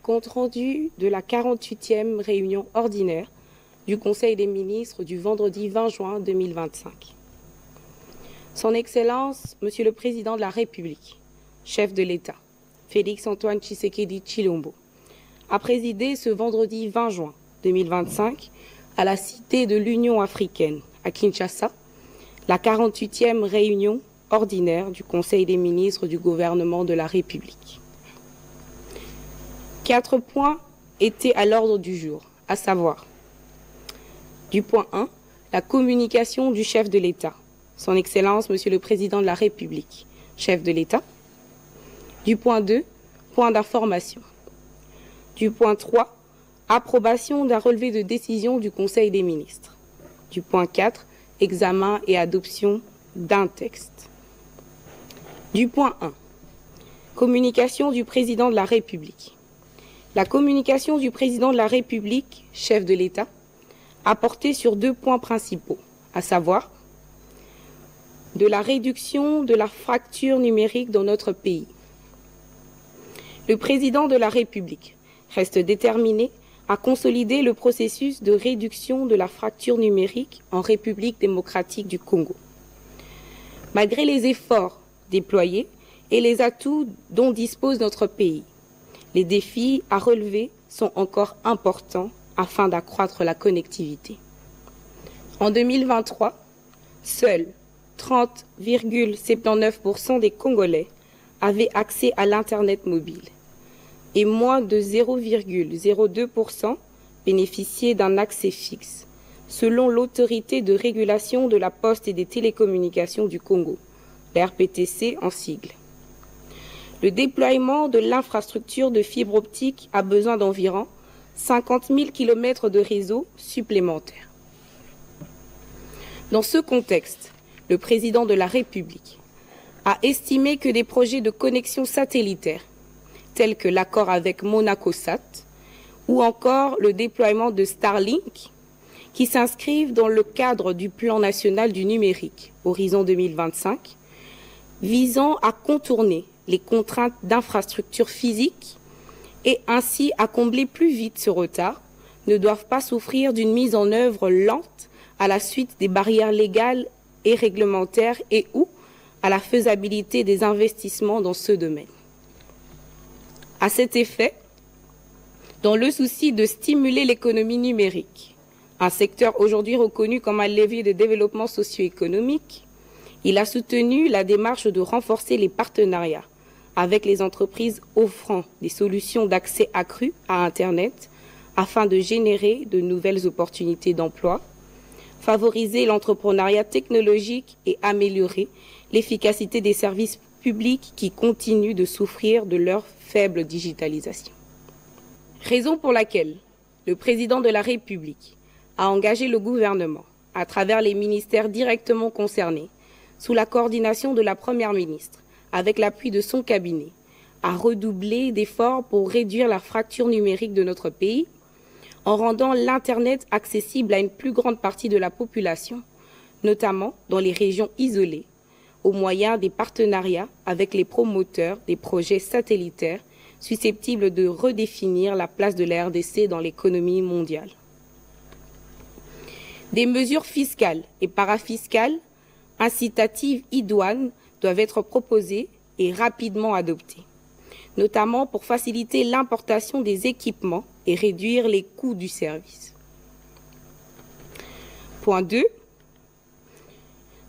compte rendu de la 48e réunion ordinaire du Conseil des ministres du vendredi 20 juin 2025. Son Excellence, Monsieur le Président de la République, chef de l'État, Félix-Antoine Tshisekedi Tshilombo, a présidé ce vendredi 20 juin 2025 à la Cité de l'Union africaine, à Kinshasa, la 48e réunion ordinaire du Conseil des ministres du gouvernement de la République. 4 points étaient à l'ordre du jour, à savoir du point 1, la communication du chef de l'État, Son Excellence Monsieur le Président de la République, chef de l'État. Du point 2, point d'information. Du point 3, approbation d'un relevé de décision du Conseil des ministres. Du point 4, examen et adoption d'un texte. Du point 1, communication du Président de la République. La communication du Président de la République, chef de l'État, a porté sur 2 points principaux, à savoir de la réduction de la fracture numérique dans notre pays. Le Président de la République reste déterminé à consolider le processus de réduction de la fracture numérique en République démocratique du Congo. Malgré les efforts déployés et les atouts dont dispose notre pays, les défis à relever sont encore importants afin d'accroître la connectivité. En 2023, seuls 30,79% des Congolais avaient accès à l'Internet mobile et moins de 0,02% bénéficiaient d'un accès fixe, selon l'Autorité de régulation de la poste et des télécommunications du Congo, la RPTC en sigle. Le déploiement de l'infrastructure de fibre optique a besoin d'environ 50 000 km de réseau supplémentaires. Dans ce contexte, le Président de la République a estimé que des projets de connexion satellitaire, tels que l'accord avec Monacosat ou encore le déploiement de Starlink, qui s'inscrivent dans le cadre du Plan national du numérique, Horizon 2025, visant à contourner les contraintes d'infrastructures physiques et ainsi à combler plus vite ce retard, ne doivent pas souffrir d'une mise en œuvre lente à la suite des barrières légales et réglementaires et ou à la faisabilité des investissements dans ce domaine. À cet effet, dans le souci de stimuler l'économie numérique, un secteur aujourd'hui reconnu comme un levier de développement socio-économique, il a soutenu la démarche de renforcer les partenariats avec les entreprises offrant des solutions d'accès accru à Internet afin de générer de nouvelles opportunités d'emploi, favoriser l'entrepreneuriat technologique et améliorer l'efficacité des services publics qui continuent de souffrir de leur faible digitalisation. Raison pour laquelle le Président de la République a engagé le gouvernement, à travers les ministères directement concernés, sous la coordination de la Première ministre, avec l'appui de son cabinet, à redoubler d'efforts pour réduire la fracture numérique de notre pays, en rendant l'Internet accessible à une plus grande partie de la population, notamment dans les régions isolées, au moyen des partenariats avec les promoteurs des projets satellitaires susceptibles de redéfinir la place de la RDC dans l'économie mondiale. Des mesures fiscales et parafiscales, incitatives idoines, doivent être proposées et rapidement adoptées, notamment pour faciliter l'importation des équipements et réduire les coûts du service. Point 2.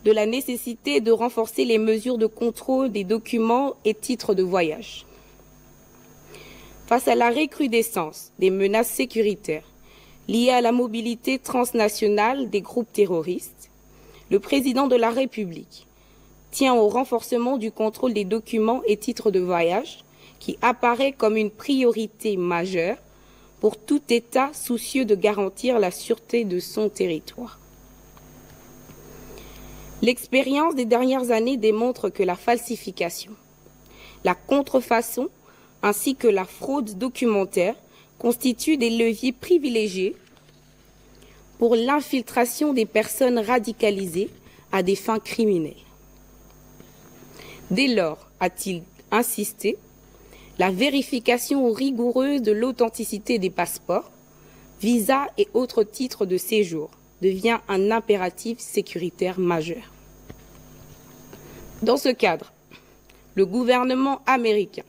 De la nécessité de renforcer les mesures de contrôle des documents et titres de voyage. Face à la recrudescence des menaces sécuritaires liées à la mobilité transnationale des groupes terroristes, le Président de la République tient au renforcement du contrôle des documents et titres de voyage qui apparaît comme une priorité majeure pour tout État soucieux de garantir la sûreté de son territoire. L'expérience des dernières années démontre que la falsification, la contrefaçon ainsi que la fraude documentaire constituent des leviers privilégiés pour l'infiltration des personnes radicalisées à des fins criminelles. Dès lors, a-t-il insisté, la vérification rigoureuse de l'authenticité des passeports, visas et autres titres de séjour devient un impératif sécuritaire majeur. Dans ce cadre, le gouvernement américain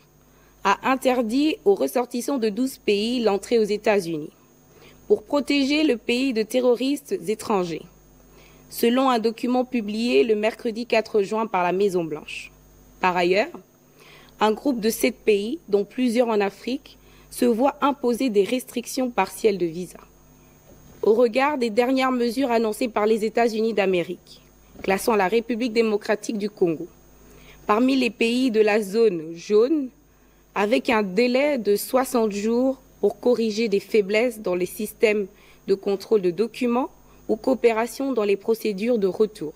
a interdit aux ressortissants de 12 pays l'entrée aux États-Unis pour protéger le pays de terroristes étrangers, selon un document publié le mercredi 4 juin par la Maison-Blanche. Par ailleurs, un groupe de 7 pays, dont plusieurs en Afrique, se voit imposer des restrictions partielles de visa. Au regard des dernières mesures annoncées par les États-Unis d'Amérique, classant la République démocratique du Congo parmi les pays de la zone jaune, avec un délai de 60 jours pour corriger des faiblesses dans les systèmes de contrôle de documents ou coopération dans les procédures de retour.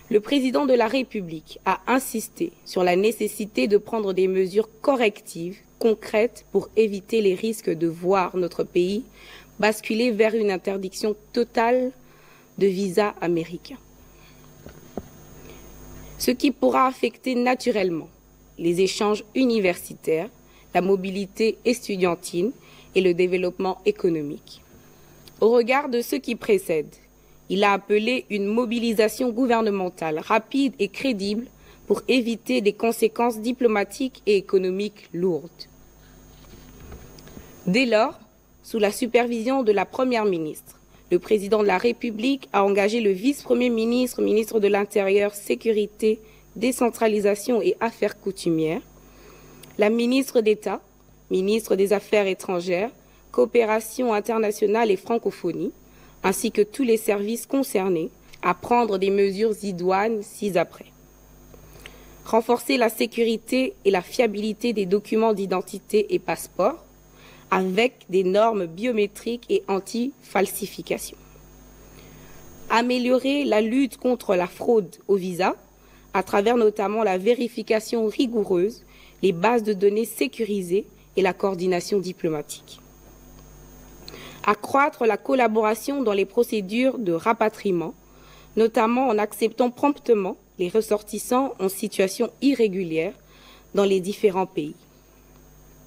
Le président de la République a insisté sur la nécessité de prendre des mesures correctives, concrètes, pour éviter les risques de voir notre pays basculer vers une interdiction totale de visa américain. Ce qui pourra affecter naturellement les échanges universitaires, la mobilité estudiantine et le développement économique. Au regard de ce qui précède, il a appelé une mobilisation gouvernementale rapide et crédible pour éviter des conséquences diplomatiques et économiques lourdes. Dès lors, sous la supervision de la Première ministre, le président de la République a engagé le vice-premier ministre, ministre de l'Intérieur, Sécurité, Décentralisation et Affaires coutumières, la ministre d'État, ministre des Affaires étrangères, Coopération internationale et francophonie, ainsi que tous les services concernés à prendre des mesures idoines ci-après. Renforcer la sécurité et la fiabilité des documents d'identité et passeports avec des normes biométriques et anti-falsification. Améliorer la lutte contre la fraude au visa à travers notamment la vérification rigoureuse, les bases de données sécurisées et la coordination diplomatique. Accroître la collaboration dans les procédures de rapatriement, notamment en acceptant promptement les ressortissants en situation irrégulière dans les différents pays.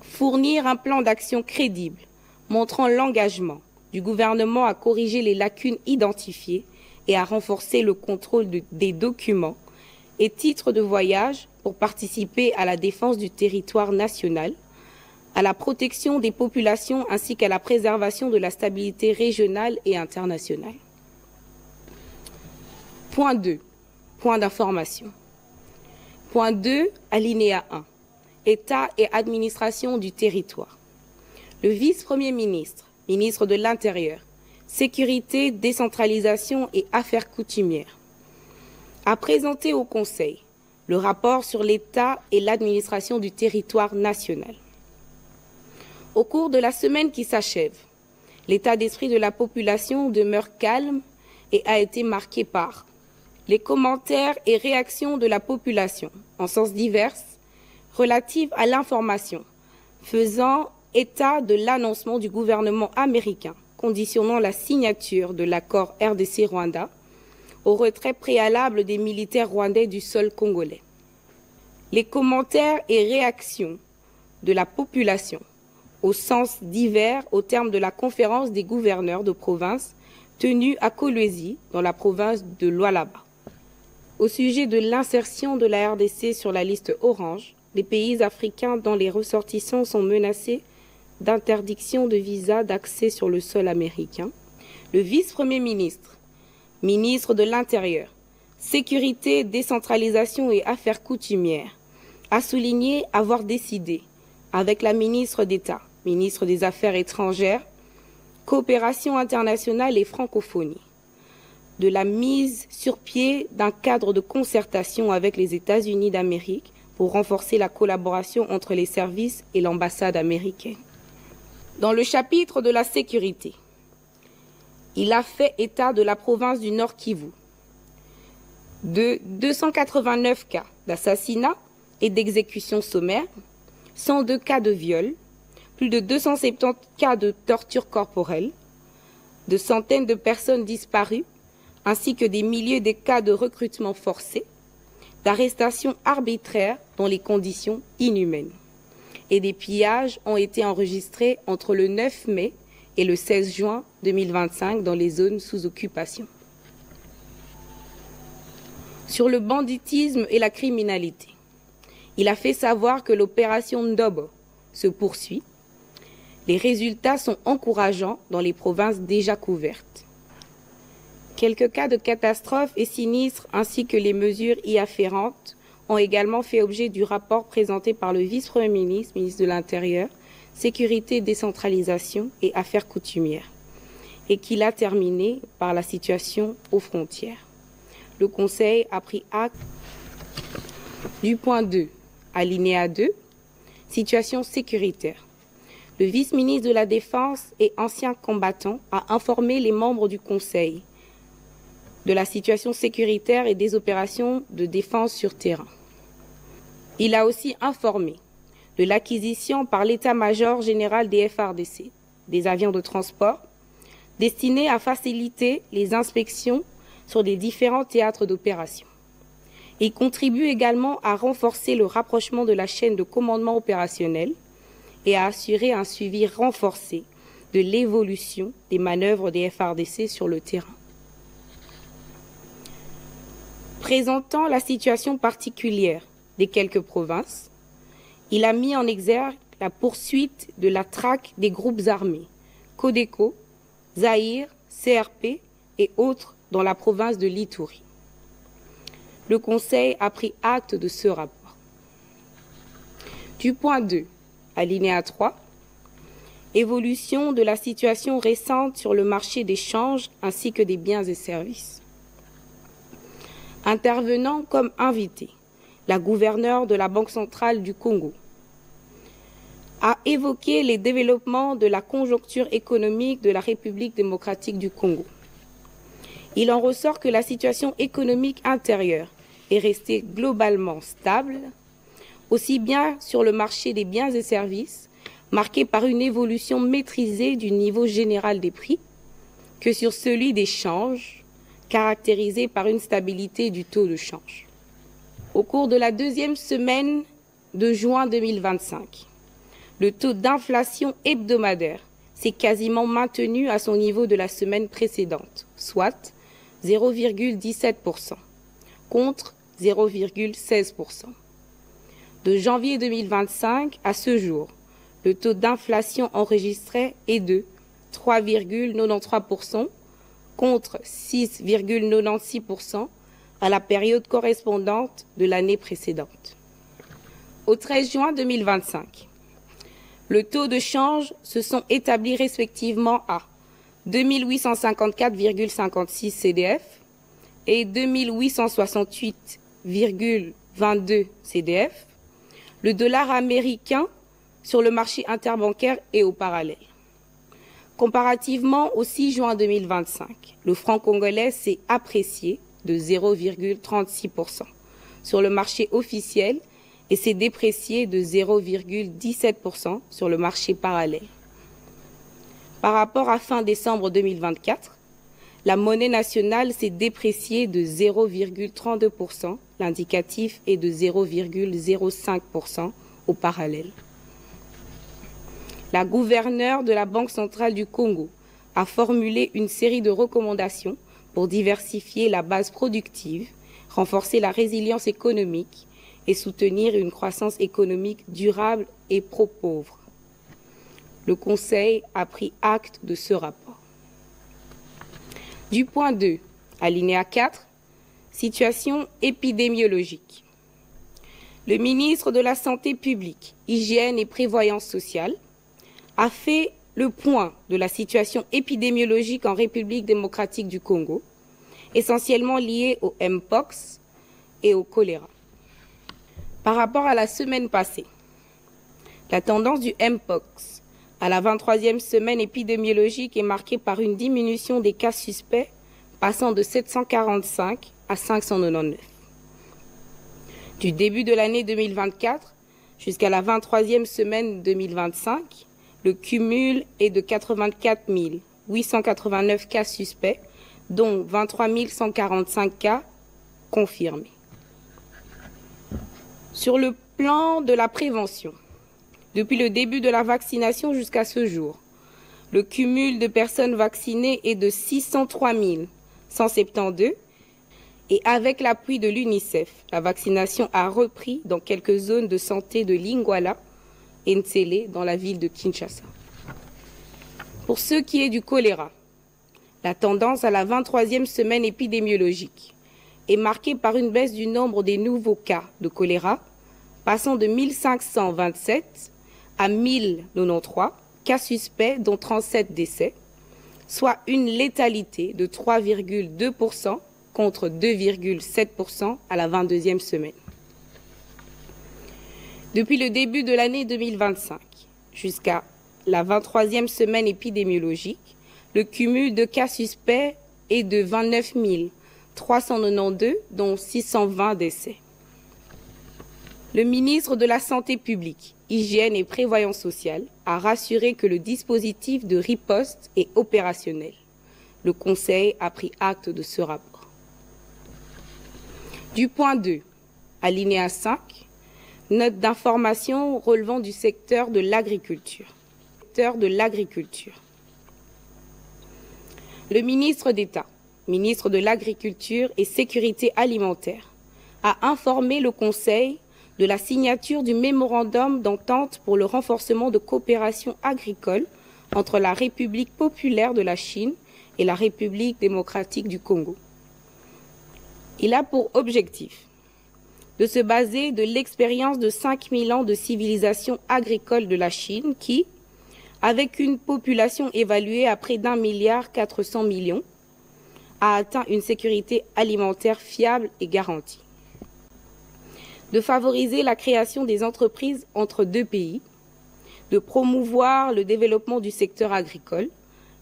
Fournir un plan d'action crédible montrant l'engagement du gouvernement à corriger les lacunes identifiées et à renforcer le contrôle des documents et titres de voyage pour participer à la défense du territoire national, à la protection des populations ainsi qu'à la préservation de la stabilité régionale et internationale. Point 2. Point d'information. Point 2, alinéa 1. État et administration du territoire. Le vice-premier ministre, ministre de l'Intérieur, Sécurité, décentralisation et affaires coutumières, a présenté au Conseil le rapport sur l'État et l'administration du territoire national. Au cours de la semaine qui s'achève, l'état d'esprit de la population demeure calme et a été marqué par les commentaires et réactions de la population en sens divers relatives à l'information faisant état de l'annoncement du gouvernement américain conditionnant la signature de l'accord RDC-Rwanda au retrait préalable des militaires rwandais du sol congolais. Les commentaires et réactions de la population au sens divers au terme de la conférence des gouverneurs de province tenue à Kolwezi dans la province de Lualaba. Au sujet de l'insertion de la RDC sur la liste orange, les pays africains dont les ressortissants sont menacés d'interdiction de visa d'accès sur le sol américain, le vice-premier ministre, ministre de l'Intérieur, Sécurité, décentralisation et affaires coutumières, a souligné avoir décidé, avec la ministre d'État, ministre des Affaires étrangères, Coopération internationale et francophonie, de la mise sur pied d'un cadre de concertation avec les États-Unis d'Amérique pour renforcer la collaboration entre les services et l'ambassade américaine. Dans le chapitre de la sécurité, il a fait état de la province du Nord Kivu, de 289 cas d'assassinat et d'exécution sommaire, 102 cas de viol, plus de 270 cas de torture corporelle, de centaines de personnes disparues, ainsi que des milliers de cas de recrutement forcé, d'arrestations arbitraires dans les conditions inhumaines. et des pillages ont été enregistrés entre le 9 mai et le 16 juin 2025 dans les zones sous occupation. Sur le banditisme et la criminalité, il a fait savoir que l'opération Ndobo se poursuit. Les résultats sont encourageants dans les provinces déjà couvertes. Quelques cas de catastrophes et sinistres ainsi que les mesures y afférentes ont également fait objet du rapport présenté par le vice-premier ministre, ministre de l'Intérieur, Sécurité, décentralisation et affaires coutumières, et qu'il a terminé par la situation aux frontières. Le Conseil a pris acte du point 2, alinéa 2, situation sécuritaire. Le vice-ministre de la Défense et ancien combattant a informé les membres du Conseil de la situation sécuritaire et des opérations de défense sur terrain. Il a aussi informé de l'acquisition par l'état-major général des FARDC des avions de transport destinés à faciliter les inspections sur les différents théâtres d'opération. Il contribue également à renforcer le rapprochement de la chaîne de commandement opérationnel et à assurer un suivi renforcé de l'évolution des manœuvres des FARDC sur le terrain. Présentant la situation particulière des quelques provinces, il a mis en exergue la poursuite de la traque des groupes armés, Codeco, Zaïre, CRP et autres dans la province de l'Ituri. Le Conseil a pris acte de ce rapport. Du point 2, alinéa 3, évolution de la situation récente sur le marché des changes ainsi que des biens et services. Intervenant comme invité, la gouverneure de la Banque centrale du Congo a évoqué les développements de la conjoncture économique de la République démocratique du Congo. Il en ressort que la situation économique intérieure est restée globalement stable, aussi bien sur le marché des biens et services, marqué par une évolution maîtrisée du niveau général des prix, que sur celui des changes, caractérisé par une stabilité du taux de change. Au cours de la deuxième semaine de juin 2025, le taux d'inflation hebdomadaire s'est quasiment maintenu à son niveau de la semaine précédente, soit 0,17%, contre 0,16%. De janvier 2025 à ce jour, le taux d'inflation enregistré est de 3,93%, contre 6,96% à la période correspondante de l'année précédente. Au 13 juin 2025, le taux de change se sont établis respectivement à 2854,56 CDF et 2868,22 CDF. Le dollar américain sur le marché interbancaire est au parallèle. Comparativement au 6 juin 2025, le franc congolais s'est apprécié de 0,36% sur le marché officiel et s'est déprécié de 0,17% sur le marché parallèle. Par rapport à fin décembre 2024, la monnaie nationale s'est dépréciée de 0,32%, l'indicatif est de 0,05% au parallèle. La gouverneure de la Banque centrale du Congo a formulé une série de recommandations pour diversifier la base productive, renforcer la résilience économique et soutenir une croissance économique durable et pro-pauvre. Le Conseil a pris acte de ce rapport. Du point 2, alinéa 4, situation épidémiologique. Le ministre de la Santé publique, Hygiène et Prévoyance sociale a fait le point de la situation épidémiologique en République démocratique du Congo, essentiellement liée au Mpox et au choléra. Par rapport à la semaine passée, la tendance du Mpox à la 23e semaine épidémiologique est marquée par une diminution des cas suspects passant de 745 à 599. Du début de l'année 2024 jusqu'à la 23e semaine 2025, le cumul est de 84 889 cas suspects, dont 23 145 cas confirmés. Sur le plan de la prévention, Depuis le début de la vaccination jusqu'à ce jour, le cumul de personnes vaccinées est de 603 172 et avec l'appui de l'UNICEF, la vaccination a repris dans quelques zones de santé de Lingwala et Ntsele dans la ville de Kinshasa. Pour ce qui est du choléra, la tendance à la 23e semaine épidémiologique est marquée par une baisse du nombre des nouveaux cas de choléra, passant de 1527 à 1093 cas suspects, dont 37 décès, soit une létalité de 3,2% contre 2,7% à la 22e semaine. Depuis le début de l'année 2025 jusqu'à la 23e semaine épidémiologique, le cumul de cas suspects est de 29 392, dont 620 décès. Le ministre de la Santé publique, Hygiène et Prévoyance sociale a rassuré que le dispositif de riposte est opérationnel. Le Conseil a pris acte de ce rapport. Du point 2, alinéa 5, note d'information relevant du secteur de l'agriculture. Le ministre d'État, ministre de l'Agriculture et Sécurité alimentaire, a informé le Conseil de la signature du mémorandum d'entente pour le renforcement de coopération agricole entre la République populaire de la Chine et la République démocratique du Congo. Il a pour objectif de se baser de l'expérience de 5000 ans de civilisation agricole de la Chine qui, avec une population évaluée à près d'1,4 milliard, a atteint une sécurité alimentaire fiable et garantie. De favoriser la création des entreprises entre deux pays, de promouvoir le développement du secteur agricole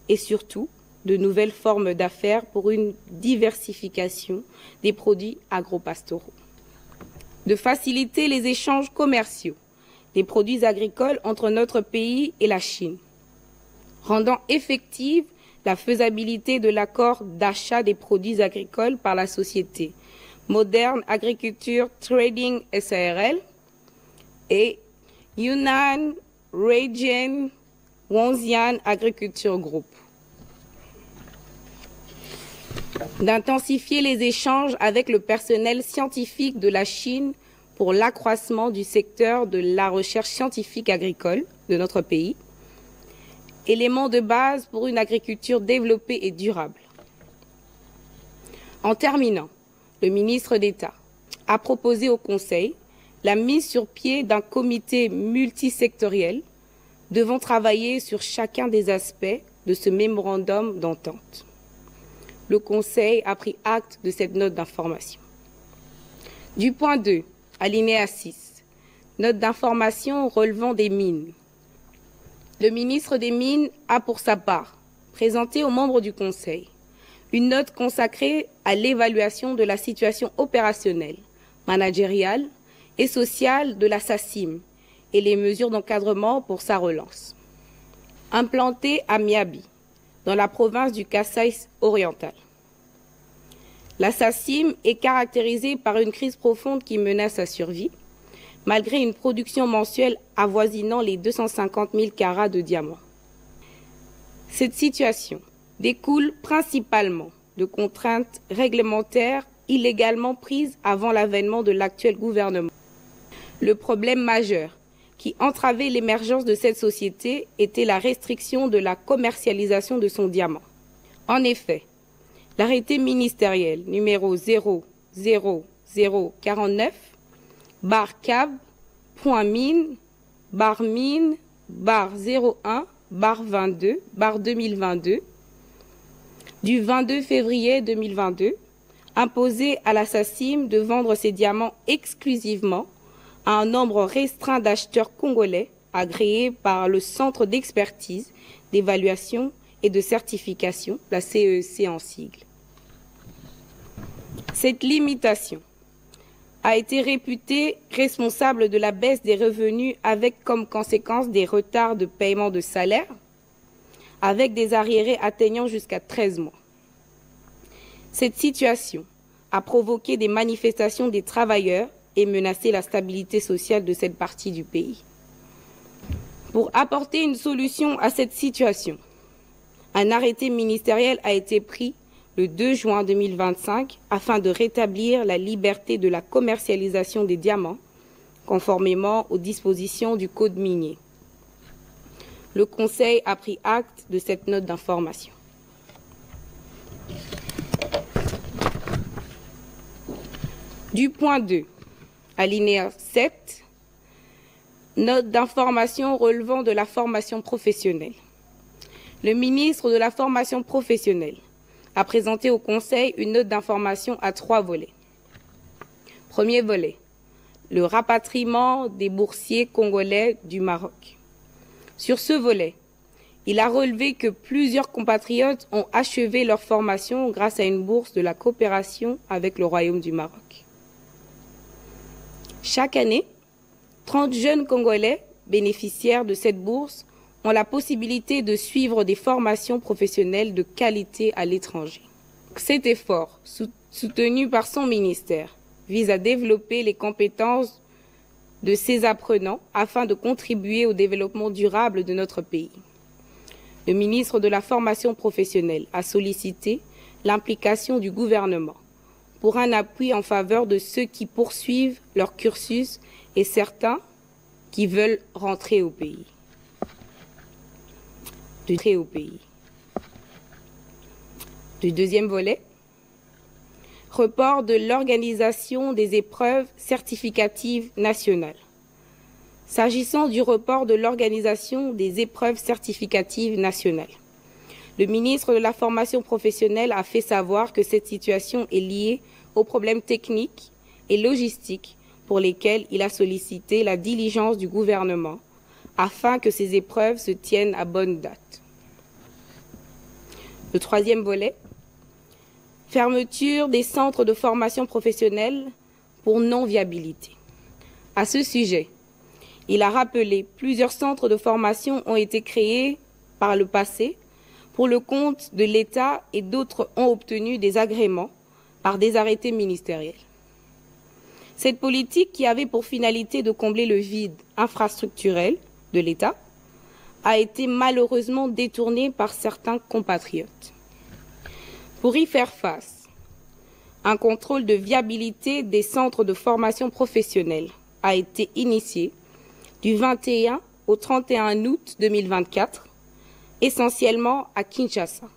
et surtout de nouvelles formes d'affaires pour une diversification des produits agropastoraux. De faciliter les échanges commerciaux des produits agricoles entre notre pays et la Chine, rendant effective la faisabilité de l'accord d'achat des produits agricoles par la société Modern Agriculture Trading SARL et Yunnan Region Wonxian Agriculture Group. D'intensifier les échanges avec le personnel scientifique de la Chine pour l'accroissement du secteur de la recherche scientifique agricole de notre pays, élément de base pour une agriculture développée et durable. En terminant, le ministre d'État a proposé au Conseil la mise sur pied d'un comité multisectoriel devant travailler sur chacun des aspects de ce mémorandum d'entente. Le Conseil a pris acte de cette note d'information. Du point 2, alinéa 6, note d'information relevant des mines. Le ministre des Mines a pour sa part présenté aux membres du Conseil une note consacrée à l'évaluation de la situation opérationnelle, managériale et sociale de la SACIM et les mesures d'encadrement pour sa relance. Implantée à Miabi, dans la province du Kasaï oriental. La SACIM est caractérisée par une crise profonde qui menace sa survie, malgré une production mensuelle avoisinant les 250 000 carats de diamants. Cette situation découle principalement de contraintes réglementaires illégalement prises avant l'avènement de l'actuel gouvernement. Le problème majeur qui entravait l'émergence de cette société était la restriction de la commercialisation de son diamant. En effet, l'arrêté ministériel numéro 00049/mine/01/22/2022 du 22 février 2022 imposait à la SACIM de vendre ses diamants exclusivement à un nombre restreint d'acheteurs congolais agréés par le Centre d'expertise, d'évaluation et de certification, la CEC en sigle. Cette limitation a été réputée responsable de la baisse des revenus avec comme conséquence des retards de paiement de salaire, avec des arriérés atteignant jusqu'à 13 mois. Cette situation a provoqué des manifestations des travailleurs et menacé la stabilité sociale de cette partie du pays. Pour apporter une solution à cette situation, un arrêté ministériel a été pris le 2 juin 2025 afin de rétablir la liberté de la commercialisation des diamants conformément aux dispositions du Code minier. Le Conseil a pris acte de cette note d'information. Du point 2, alinéa 7, note d'information relevant de la formation professionnelle. Le ministre de la Formation professionnelle a présenté au Conseil une note d'information à 3 volets. Premier volet, le rapatriement des boursiers congolais du Maroc. Sur ce volet, il a relevé que plusieurs compatriotes ont achevé leur formation grâce à une bourse de la coopération avec le Royaume du Maroc. Chaque année, 30 jeunes Congolais bénéficiaires de cette bourse ont la possibilité de suivre des formations professionnelles de qualité à l'étranger. Cet effort, soutenu par son ministère, vise à développer les compétences de ces apprenants afin de contribuer au développement durable de notre pays. Le ministre de la Formation professionnelle a sollicité l'implication du gouvernement pour un appui en faveur de ceux qui poursuivent leur cursus et certains qui veulent rentrer au pays. Du deuxième volet, report de l'organisation des épreuves certificatives nationales. S'agissant du report de l'organisation des épreuves certificatives nationales, le ministre de la Formation professionnelle a fait savoir que cette situation est liée aux problèmes techniques et logistiques pour lesquels il a sollicité la diligence du gouvernement afin que ces épreuves se tiennent à bonne date. Le troisième volet, fermeture des centres de formation professionnelle pour non-viabilité. À ce sujet, il a rappelé plusieurs centres de formation ont été créés par le passé pour le compte de l'État et d'autres ont obtenu des agréments par des arrêtés ministériels. Cette politique, qui avait pour finalité de combler le vide infrastructurel de l'État, a été malheureusement détournée par certains compatriotes. Pour y faire face, un contrôle de viabilité des centres de formation professionnelle a été initié du 21 au 31 août 2024, essentiellement à Kinshasa.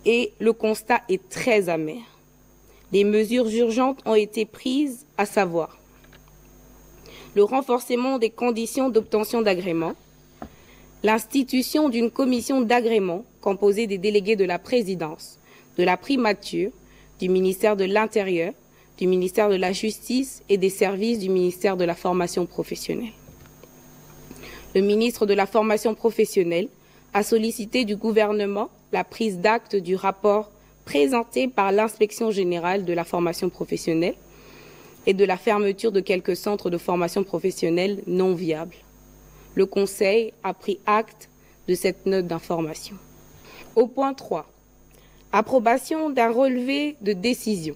Et le constat est très amer. Des mesures urgentes ont été prises, à savoir le renforcement des conditions d'obtention d'agrément, l'institution d'une commission d'agrément composée des délégués de la présidence, de la primature, du ministère de l'Intérieur, du ministère de la Justice et des services du ministère de la Formation professionnelle. Le ministre de la Formation professionnelle a sollicité du gouvernement la prise d'acte du rapport présenté par l'Inspection générale de la formation professionnelle et de la fermeture de quelques centres de formation professionnelle non viables. Le Conseil a pris acte de cette note d'information. Au point 3, approbation d'un relevé de décision.